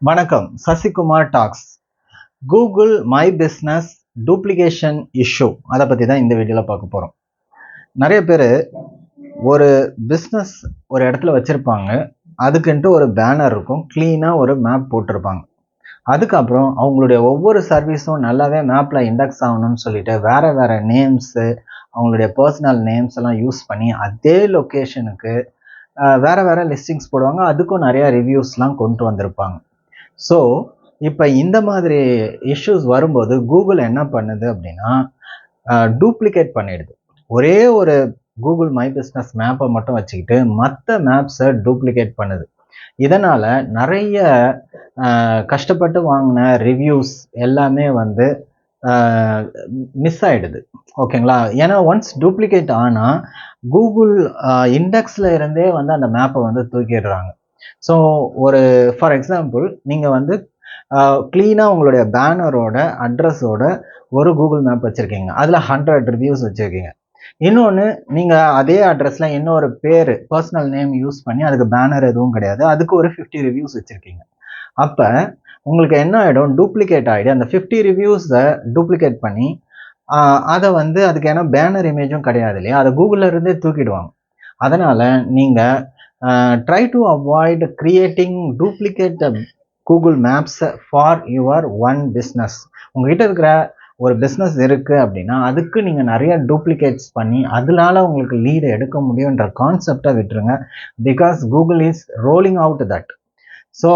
வணக்கம். Sasikumar talks. Google my business duplication issue அதை பற்றி தான் இந்த வீடியோவில் பார்க்க போகிறோம். நிறைய பேர் ஒரு பிஸ்னஸ் ஒரு இடத்துல வச்சுருப்பாங்க. அதுக்குன்ட்டு ஒரு பேனர் இருக்கும், க்ளீனாக ஒரு மேப் போட்டிருப்பாங்க. அதுக்கப்புறம் அவங்களுடைய ஒவ்வொரு சர்வீஸும் நல்லாவே மேப்பில் இண்டெக்ஸ் ஆகணும்னு சொல்லிட்டு வேறு நேம்ஸு, அவங்களுடைய பர்சனல் நேம்ஸ் எல்லாம் யூஸ் பண்ணி அதே லொக்கேஷனுக்கு வேறு லிஸ்டிங்ஸ் போடுவாங்க. அதுக்கும் நிறையா ரிவ்யூஸ்லாம் கொண்டு வந்திருப்பாங்க. ஸோ இப்போ இந்த மாதிரி இஷ்யூஸ் வரும்போது கூகுள் என்ன பண்ணுது அப்படின்னா, டூப்ளிகேட் பண்ணிடுது. ஒரே ஒரு கூகுள் மை பிஸ்னஸ் மேப்பை மட்டும் வச்சுக்கிட்டு மற்ற மேப்ஸை டூப்ளிகேட் பண்ணுது. இதனால் நிறைய கஷ்டப்பட்டு வாங்கின ரிவ்யூஸ் எல்லாமே வந்து மிஸ் ஆகிடுது. ஓகேங்களா? ஏன்னா ஒன்ஸ் டூப்ளிகேட் ஆனால் கூகுள் இண்டெக்ஸில் இருந்தே வந்து அந்த மேப்பை வந்து தூக்கிடுறாங்க. ஸோ ஒரு ஃபார் எக்ஸாம்பிள் நீங்கள் வந்து க்ளீனாக உங்களுடைய பேனரோட அட்ரஸோட ஒரு கூகுள் மேப் வச்சுருக்கீங்க, அதில் 100 ரிவ்யூஸ் வச்சுருக்கீங்க. இன்னொன்று நீங்கள் அதே அட்ரஸில் இன்னொரு பேர் பர்சனல் நேம் யூஸ் பண்ணி அதுக்கு பேனர் எதுவும் கிடையாது, அதுக்கு ஒரு 50 ரிவ்யூஸ் வச்சுருக்கீங்க. அப்போ உங்களுக்கு என்ன ஆகிடும், டூப்ளிகேட் ஆகிடும். அந்த 50 ரிவ்யூஸை டூப்ளிகேட் பண்ணி அதை வந்து அதுக்கு ஏன்னா பேனர் இமேஜும் கிடையாது இல்லையா, அதை கூகுளில் இருந்தே தூக்கிடுவாங்க. அதனால் நீங்கள் try to avoid creating duplicate Google Maps for your one business. உங்ககிட்ட இருக்கிற ஒரு பிஸ்னஸ் இருக்குது அப்படின்னா அதுக்கு நீங்கள் நிறைய டூப்ளிகேட்ஸ் பண்ணி அதனால உங்களுக்கு லீடை எடுக்க முடியுன்ற கான்செப்டை விட்டுருங்க. Because Google is rolling out that. So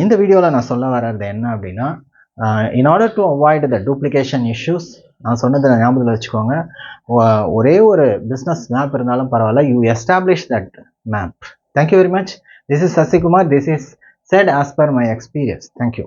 இந்த வீடியோவில் நான் சொல்ல வர்றது என்ன அப்படின்னா, in order to avoid the duplication issues, நான் சொன்னதை ஞாபகத்தில் வச்சுக்கோங்க. ஒரே ஒரு பிஸ்னஸ் மேப் இருந்தாலும் பரவாயில்ல, you establish that map. Thank you very much. This is Sasikumar. This is said as per my experience. Thank you.